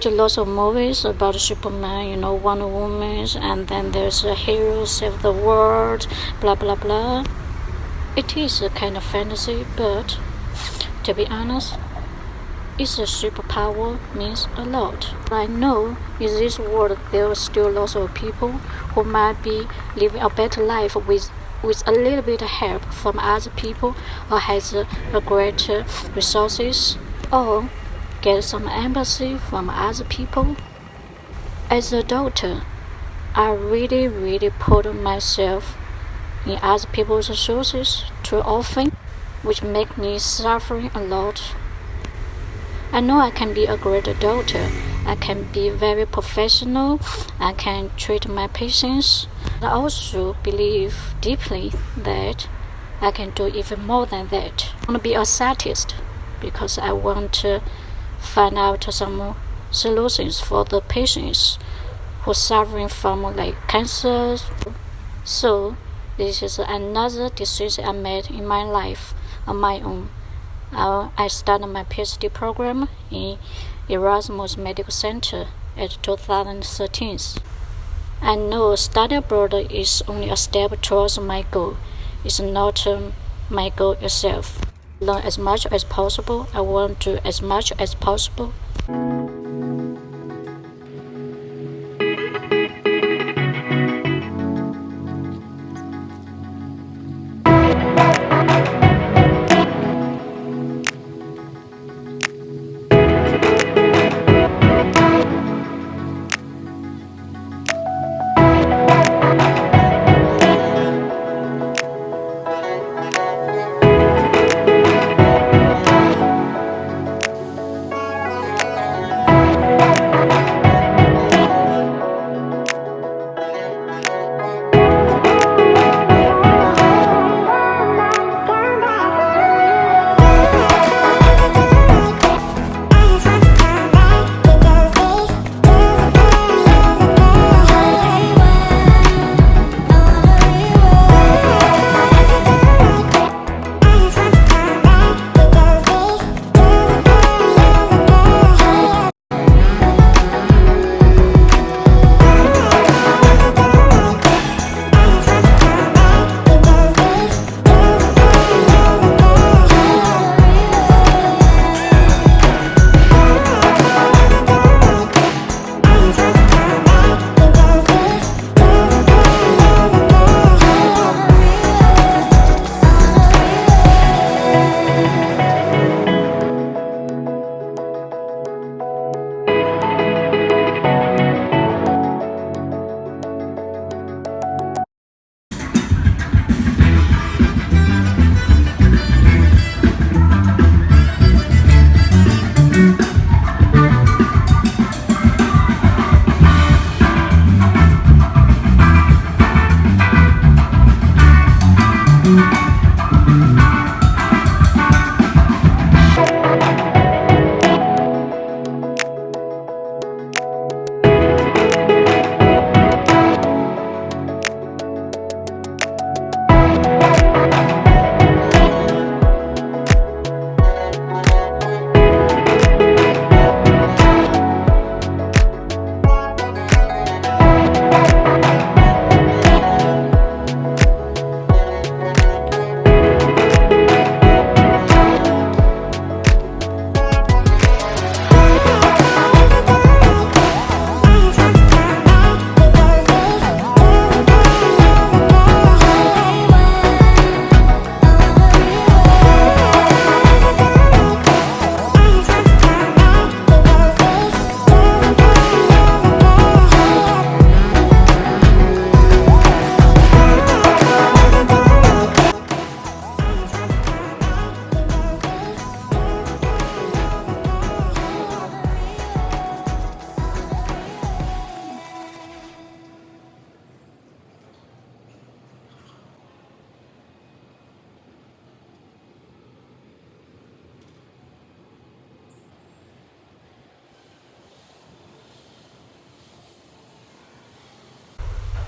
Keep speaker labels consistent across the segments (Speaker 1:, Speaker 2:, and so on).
Speaker 1: Lots of movies about Superman, Wonder Woman, and then there's a hero save the world, blah blah blah. It is a kind of fantasy, but to be honest, it's a superpower means a lot. I know in this world there are still lots of people who might be living a better life with a little bit of help from other people, or has a greater resources, or get some empathy from other people. As a doctor, I really put myself in other people's shoes too often, which make me suffering a lot. I know I can be a great doctor. I can be very professional. I can treat my patients. I also believe deeply that I can do even more than that. I want to be a scientist because I want to find out some solutions for the patients who are suffering from cancer. So this is another decision I made in my life on my own. I started my PhD program in Erasmus Medical Center at 2013. I know study abroad is only a step towards my goal. It's not my goal itself. Learn as much as possible. I want to do as much as possible.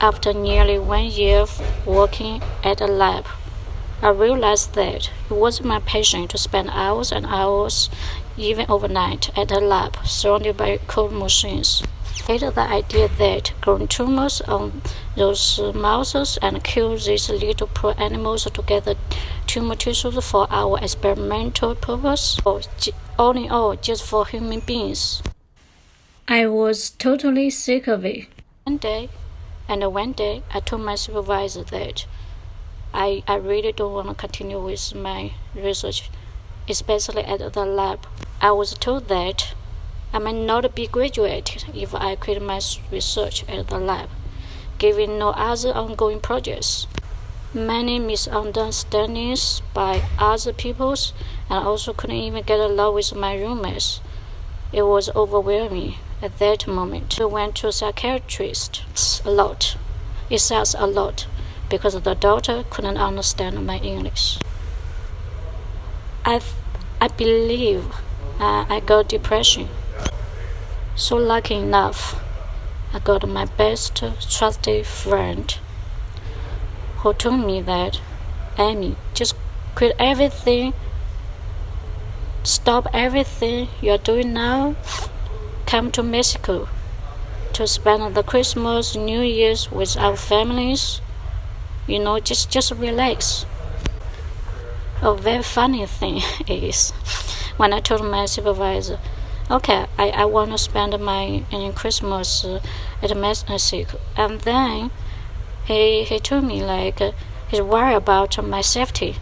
Speaker 1: After nearly 1 year working at a lab, I realized that it wasn't my passion to spend hours and hours, even overnight, at a lab surrounded by cold machines. I hated the idea that growing tumors on those mouses and kill these little poor animals to gather tumor tissues for our experimental purpose, or all in all, just for human beings. I was totally sick of it. One day, I told my supervisor that I really don't want to continue with my research, especially at the lab. I was told that I might not be graduated if I quit my research at the lab, given no other ongoing projects. Many misunderstandings by other people, and I also couldn't even get along with my roommates. It was overwhelming at that moment. I went to a psychiatrist a lot. It says a lot because the doctor couldn't understand my English. I believe I got depression. So lucky enough, I got my best trusted friend who told me that, Amy, just quit everything, stop everything you're doing now, come to Mexico to spend the Christmas, New Year's with our families. Just relax. A very funny thing is, when I told my supervisor, okay, I want to spend my Christmas at Mexico, and then he told me he's worried about my safety.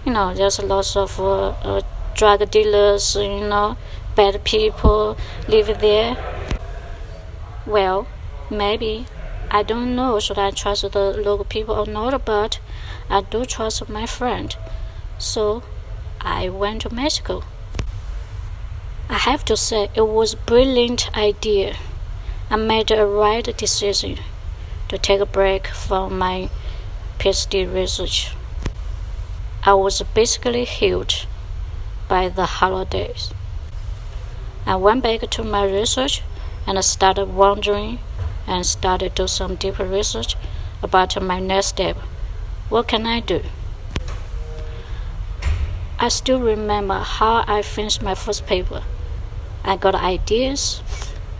Speaker 1: There's lots of drug dealers, bad people live there. Well, maybe. I don't know should I trust the local people or not, but I do trust my friend. So I went to Mexico. I have to say it was a brilliant idea. I made a right decision to take a break from my PhD research. I was basically healed by the holidays. I went back to my research and I started wondering and started to do some deeper research about my next step. What can I do? I still remember how I finished my first paper. I got ideas,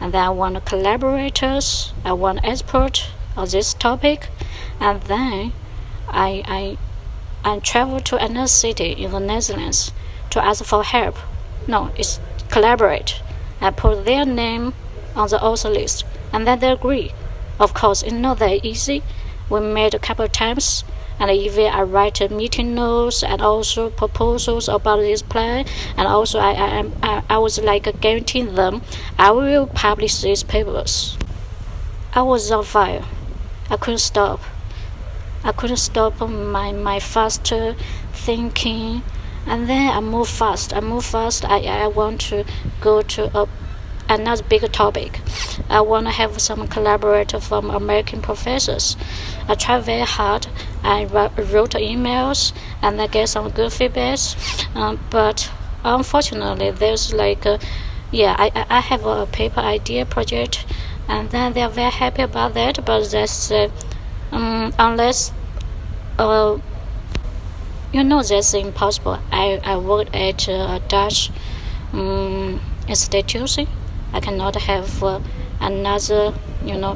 Speaker 1: and then I want collaborators, I want experts on this topic, and then I traveled to another city in the Netherlands to ask for help. No, it's collaborate. I put their name on the author list, and then they agree. Of course, it's not that easy. We met a couple of times, and even I write meeting notes and also proposals about this plan, and also I was guaranteeing them I will publish these papers. I was on fire. I couldn't stop. My fast thinking, and then I move fast. I want to go to another big topic. I want to have some collaborator from American professors. I tried very hard. I wrote emails and I get some good feedbacks. But unfortunately, there's I have a paper idea project, and then they're very happy about that. But that's unless that's impossible. I worked at a Dutch institution. I cannot have another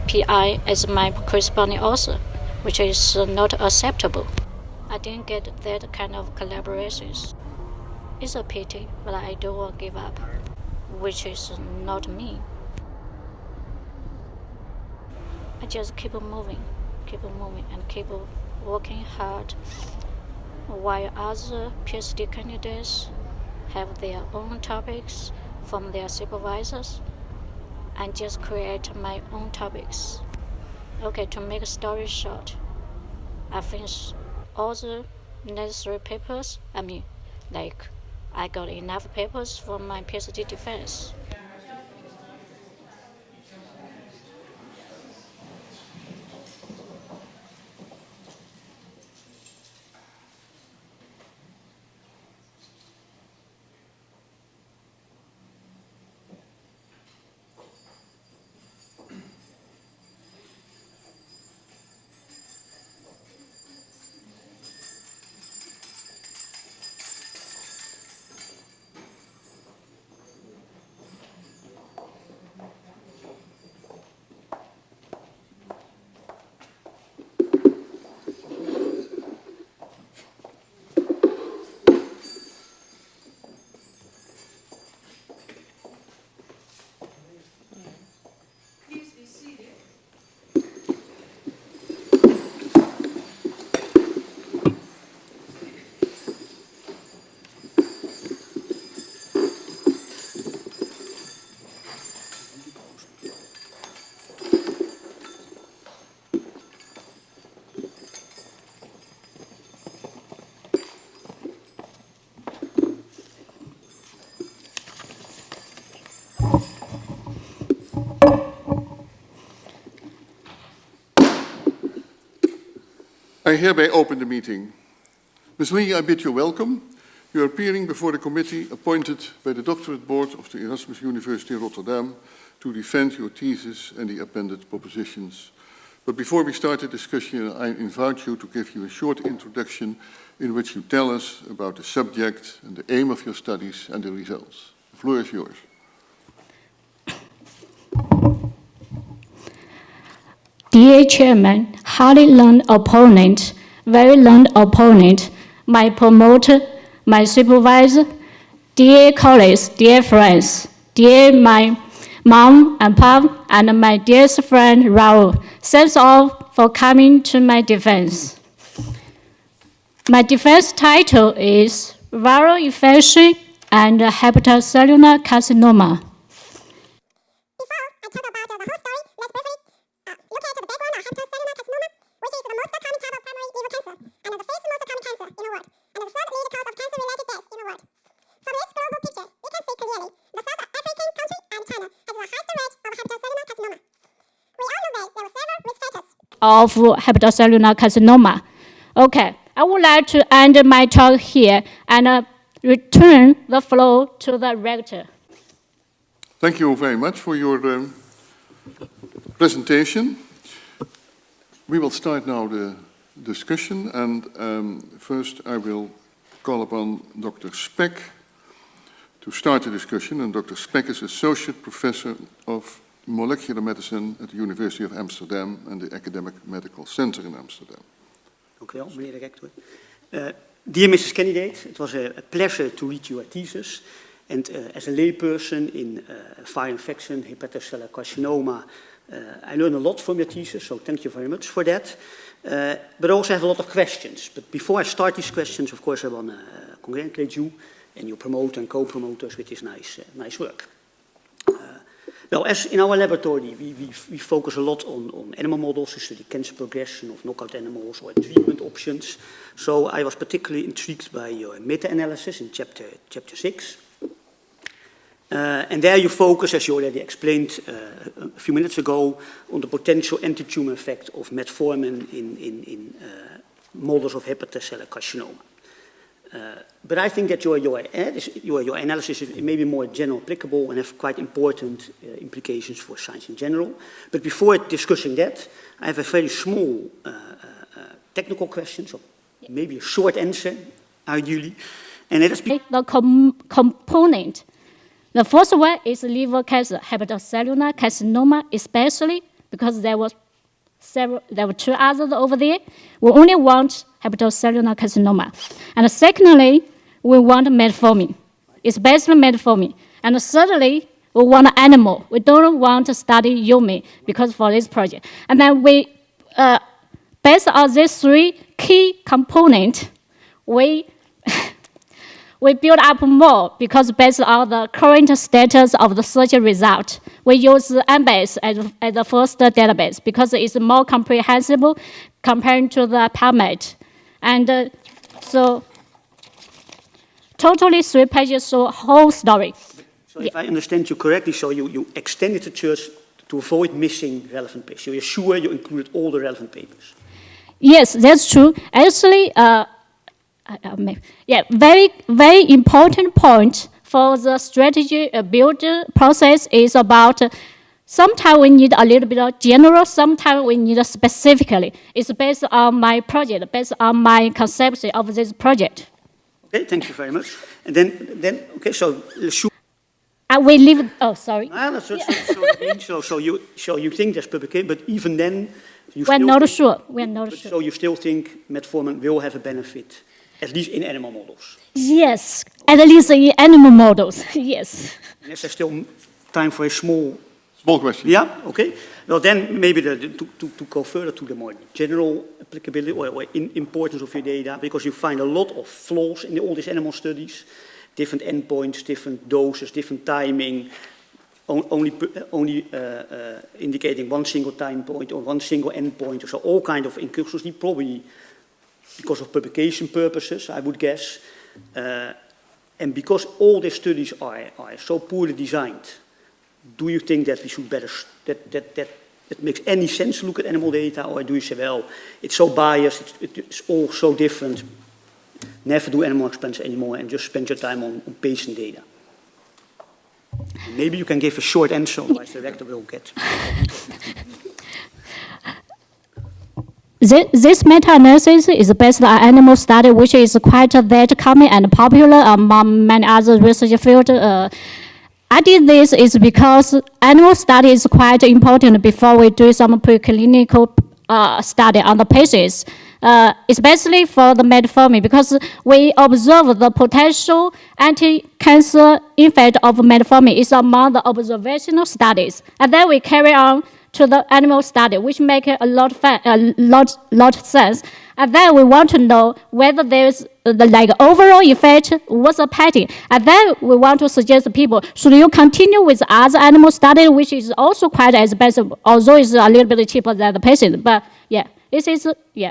Speaker 1: PI as my corresponding author, which is not acceptable. I didn't get that kind of collaborations. It's a pity, but I don't want to give up, which is not me. I just keep moving, and keep working hard, while other PhD candidates have their own topics from their supervisors, and just create my own topics. Okay, to make a story short, I finished all the necessary papers. I got enough papers for my PhD defense.
Speaker 2: I hereby open the meeting. Ms. Lee, I bid you welcome. You are appearing before the committee appointed by the Doctorate Board of the Erasmus University in Rotterdam to defend your thesis and the appended propositions. But before we start the discussion, I invite you to give you a short introduction in which you tell us about the subject and the aim of your studies and the results. The floor is yours.
Speaker 1: Dear Chairman, highly learned opponent, very learned opponent, my promoter, my supervisor, dear colleagues, dear friends, dear my mom and pop, and my dearest friend Raul, thanks all for coming to my defense. My defense title is Viral Infection and Hepatocellular Carcinoma. Of hepatocellular carcinoma. Okay, I would like to end my talk here and return the floor to the rector.
Speaker 2: Thank you very much for your presentation. We will start now the discussion, and first I will call upon Dr. Speck to start the discussion. And Dr. Speck is Associate Professor of Molecular Medicine at the University of Amsterdam and the Academic Medical Center in Amsterdam.
Speaker 3: Dank u wel, meneer de rector. Dear Mrs. Candidate, it was a pleasure to read your thesis. And as a layperson in viral infection, hepatocellular carcinoma, I learned a lot from your thesis, so thank you very much for that. But I also have a lot of questions. But before I start these questions, of course, I want to congratulate you and your promoter and co-promoters with this nice work. Well, as in our laboratory, we focus a lot on animal models to study cancer progression of knockout animals or treatment options. So I was particularly intrigued by your meta-analysis in chapter 6. And there you focus, as you already explained a few minutes ago, on the potential anti-tumor effect of metformin in models of hepatocellular carcinoma. But I think that your analysis is maybe more general applicable and have quite important implications for science in general. But before discussing that, I have a very small technical question, so maybe a short answer, ideally. And it is the component. The first one is liver cancer, hepatocellular carcinoma, especially because there were 2 others over there. We only want hepatocellular carcinoma. And secondly, we want metformin, especially metformin. And thirdly, we want animal. We don't want to study human because for this project. And then we, based on these 3 key components, we build up more because based on the current status of the search result, we use Embase as the first database because it's more comprehensible compared to the PubMed. And so totally 3 pages, so whole story. So if I understand you correctly, so you extended the search to avoid missing relevant papers. So you're sure you included all the relevant papers?
Speaker 1: Yes, that's true. Actually, very, very important point for the strategy build process is about sometimes we need a little bit of general, sometimes we need specifically. It's based on my project, based on my conception of this project.
Speaker 3: Okay, thank you very much. And then okay, so
Speaker 1: we leave. Oh, sorry.
Speaker 3: So you think there's publication, but even then,
Speaker 1: we're not sure. We're not sure.
Speaker 3: So you still think metformin will have a benefit, at least in animal models?
Speaker 1: Yes, at least in animal models. Yes.
Speaker 3: And is there still time for a small
Speaker 2: question?
Speaker 3: Yeah. Okay. Well, then maybe to go further to the more general applicability or importance of your data, because you find a lot of flaws in all these animal studies. Different endpoints, different doses, different timing, only indicating one single time point or one single endpoint. So all kind of inconsistency, probably because of publication purposes, I would guess. And because all these studies are so poorly designed, do you think that we should better, that it makes any sense to look at animal data, or do you say, well, it's so biased, it's all so different, never do animal experiments anymore and just spend your time on patient data? And maybe you can give a short answer, otherwise the director will get...
Speaker 1: This meta-analysis is based on animal study, which is quite that common and popular among many other research fields. I did this is because animal study is quite important before we do some preclinical study on the patients, especially for the metformin, because we observe the potential anti-cancer effect of metformin is among the observational studies, and then we carry on to the animal study, which make a lot of sense. And then we want to know whether there's the overall effect was a pattern. And then we want to suggest people, should you continue with other animal study, which is also quite expensive, although it's a little bit cheaper than the patient. But yeah, this is, yeah.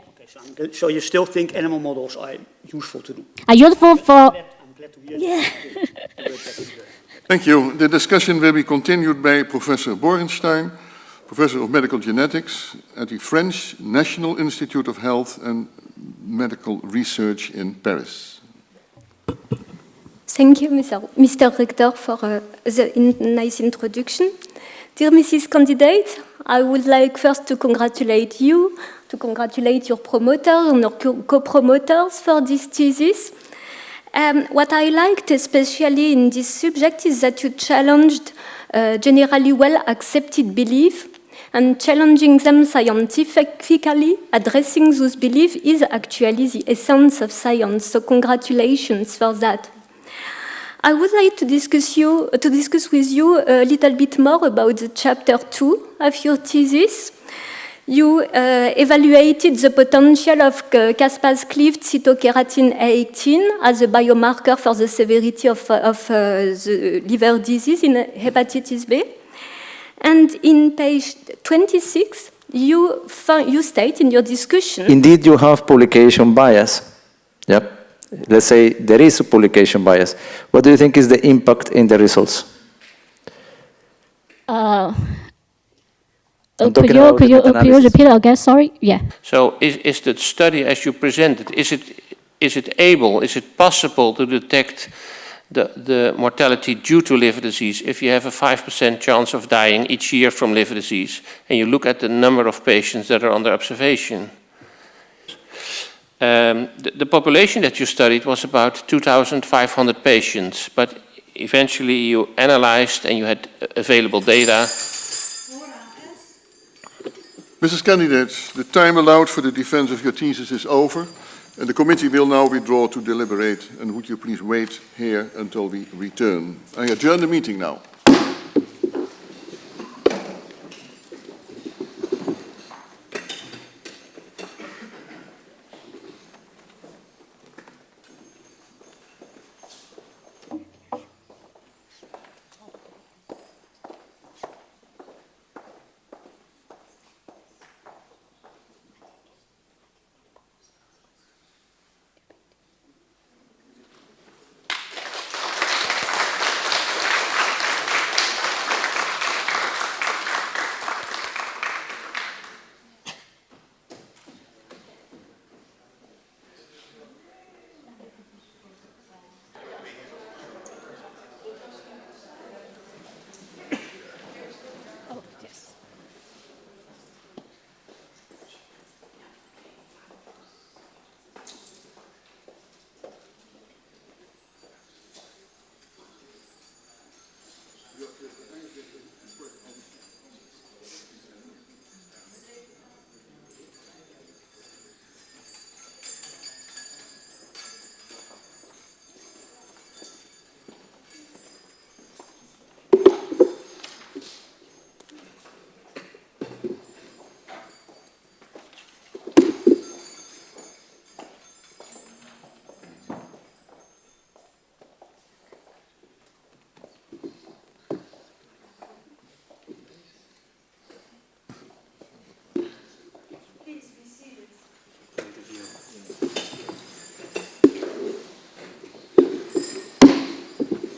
Speaker 3: Okay, so you still think animal models are useful to do?
Speaker 1: Are useful for...
Speaker 3: I'm glad to hear
Speaker 1: yeah.
Speaker 2: Thank you. The discussion will be continued by Professor Borenstein, Professor of Medical Genetics at the French National Institute of Health and Medical Research in Paris.
Speaker 4: Thank you, Mr. Rector, for the nice introduction. Dear Mrs. Candidate, I would like first to congratulate you, to congratulate your promoters and your co-promoters for this thesis. What I liked especially in this subject is that you challenged generally well-accepted beliefs, and challenging them scientifically, addressing those beliefs is actually the essence of science, so congratulations for that. I would like to discuss with you a little bit more about the chapter 2 of your thesis. You evaluated the potential of caspase-cleaved cytokeratin 18 as a biomarker for the severity of the liver disease in hepatitis B. And in page 26, you state in your discussion...
Speaker 5: Indeed, you have publication bias. Yep. Let's say there is a publication bias. What do you think is the impact in the results?
Speaker 1: Could you repeat again? Sorry. Yeah.
Speaker 6: So is the study as you presented, is it possible to detect the mortality due to liver disease if you have a 5% chance of dying each year from liver disease and you look at the number of patients that are under observation? The population that you studied was about 2,500 patients, but eventually you analyzed and you had available data.
Speaker 2: Mrs. Candidate, the time allowed for the defense of your thesis is over, and the committee will now withdraw to deliberate. And would you please wait here until we return? I adjourn the meeting now.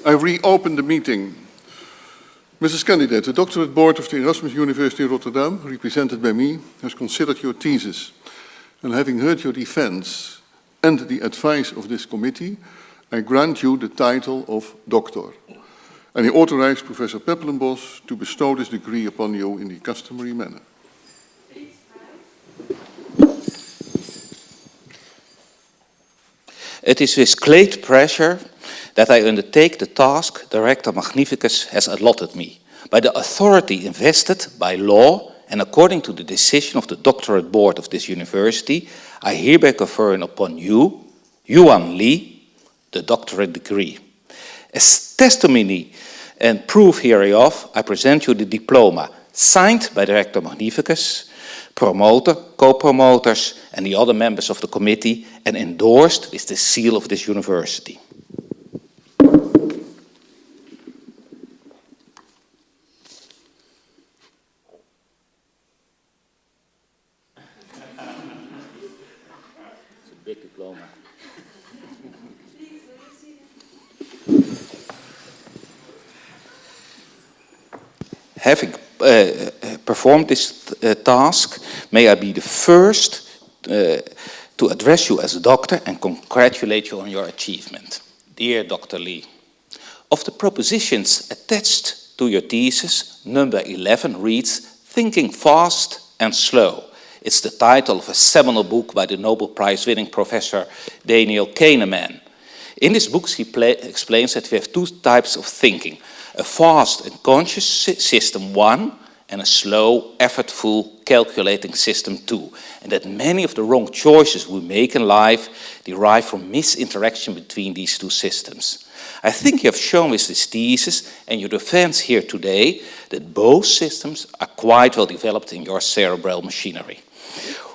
Speaker 2: I reopen the meeting. Mrs. Candidate, the doctorate board of the Erasmus University Rotterdam, represented by me, has considered your thesis. And having heard your defense and the advice of this committee, I grant you the title of doctor. And I authorize Professor Peppelenbos to bestow this degree upon you in the customary manner.
Speaker 7: It is with great pleasure that I undertake the task Director Magnificus has allotted me, by the authority invested by law and according to the decision of the doctorate board of this university, I hereby confer upon you, Yuan Li, the doctorate degree. As testimony and proof hereof, I present you the diploma, signed by Director Magnificus, promoter, co-promoters, and the other members of the committee, and endorsed with the seal of this university. It's a big diploma. Having performed this task, may I be the first to address you as a doctor and congratulate you on your achievement. Dear Dr. Lee, of the propositions attached to your thesis, number 11 reads, Thinking Fast and Slow. It's the title of a seminal book by the Nobel Prize-winning professor Daniel Kahneman. In this book, he explains that we have two types of thinking. A fast and conscious system 1 and a slow, effortful, calculating system 2. And that many of the wrong choices we make in life derive from misinteraction between these two systems. I think you have shown with this thesis and your defense here today that both systems are quite well developed in your cerebral machinery.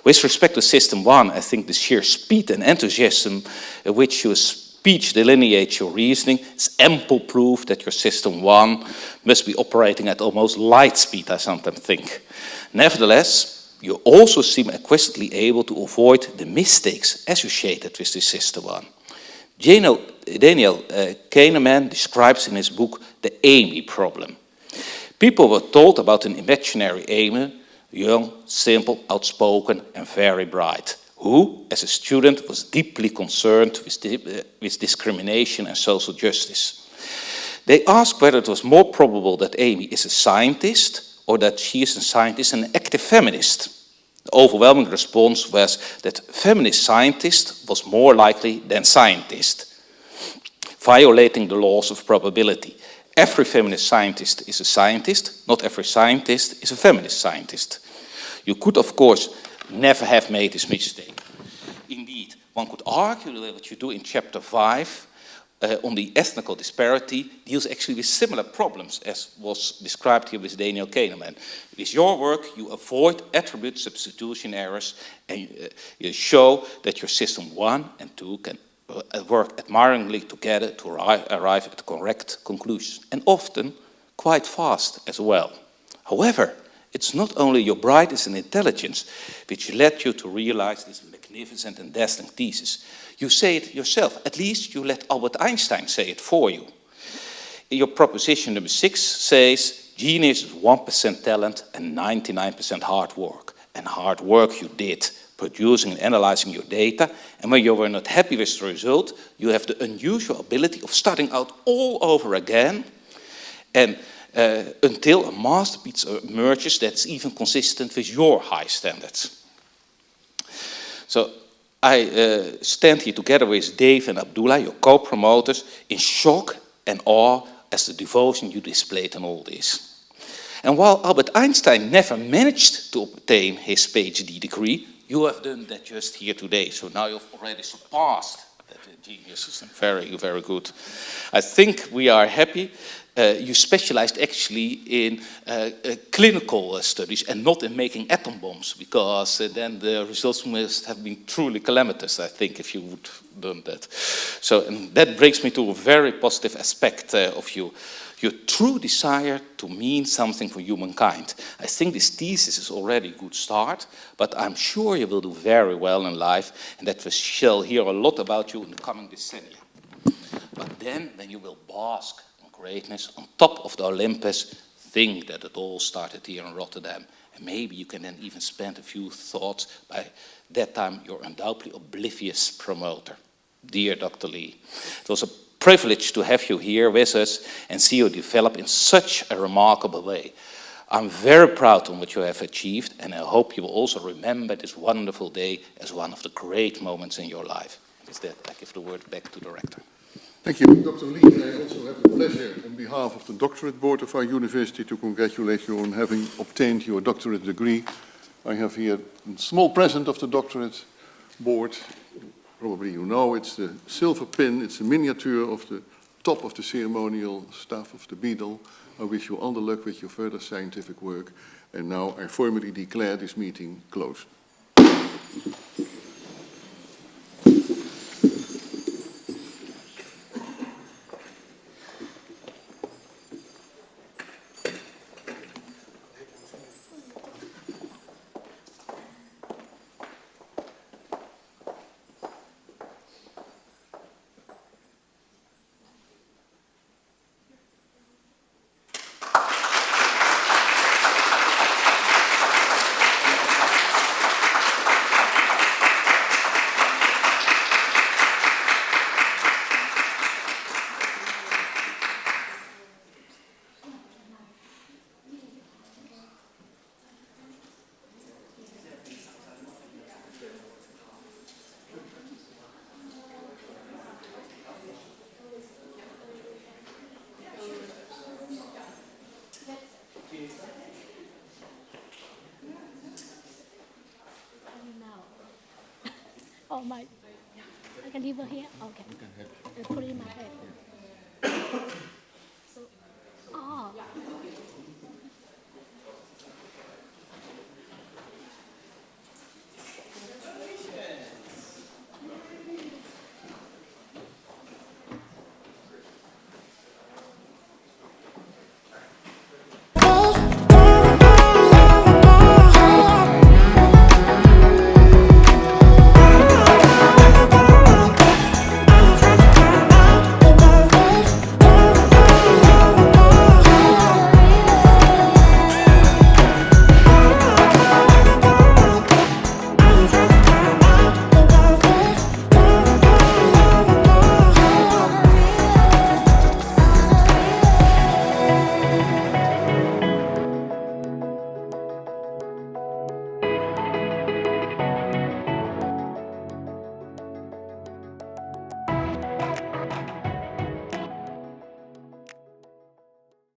Speaker 7: With respect to system 1, I think the sheer speed and enthusiasm with which your speech delineates your reasoning is ample proof that your system 1 must be operating at almost light speed, I sometimes think. Nevertheless, you also seem exquisitely able to avoid the mistakes associated with this system 1. Daniel Kahneman describes in his book the Amy problem. People were told about an imaginary Amy, young, simple, outspoken, and very bright, who, as a student, was deeply concerned with discrimination and social justice. They asked whether it was more probable that Amy is a scientist or that she is a scientist and an active feminist. The overwhelming response was that feminist scientist was more likely than scientist, violating the laws of probability. Every feminist scientist is a scientist, not every scientist is a feminist scientist. You could, of course, never have made this mistake. Indeed, one could argue that what you do in chapter 5 on the ethnical disparity deals actually with similar problems as was described here with Daniel Kahneman. With your work, you avoid attribute substitution errors and you show that your system 1 and 2 can work admiringly together to arrive at correct conclusions, and often quite fast as well. However, it's not only your brightness and intelligence which led you to realize this magnificent and dazzling thesis. You say it yourself. At least you let Albert Einstein say it for you. Your proposition number 6 says, genius is 1% talent and 99% hard work. And hard work you did, producing and analyzing your data. And when you were not happy with the result, you have the unusual ability of starting out all over again. And until a masterpiece emerges that's even consistent with your high standards. So I stand here together with Dave and Abdullah, your co-promoters, in shock and awe as the devotion you displayed in all this. And while Albert Einstein never managed to obtain his PhD degree, you have done that just here today. So now you've already surpassed that genius. Very, very good. I think we are happy. You specialized actually in clinical studies and not in making atom bombs, because then the results must have been truly calamitous, I think, if you would have done that. So and that brings me to a very positive aspect of you. Your true desire to mean something for humankind. I think this thesis is already a good start, but I'm sure you will do very well in life, and that we shall hear a lot about you in the coming decennia. But then you will bask greatness on top of the Olympus, think that it all started here in Rotterdam. And maybe you can then even spend a few thoughts by that time your undoubtedly oblivious promoter. Dear Dr. Lee, it was a privilege to have you here with us and see you develop in such a remarkable way. I'm very proud of what you have achieved, and I hope you will also remember this wonderful day as one of the great moments in your life. With that, I give the word back to the rector.
Speaker 2: Thank you, Dr. Lee. I also have the pleasure, on behalf of the doctorate board of our university, to congratulate you on having obtained your doctorate degree. I have here a small present of the doctorate board. Probably you know, it's the silver pin. It's a miniature of the top of the ceremonial staff of the beadle. I wish you all the luck with your further scientific work. And now I formally declare this meeting closed.
Speaker 8: Oh my, I can leave it here? Okay. I put it in my head.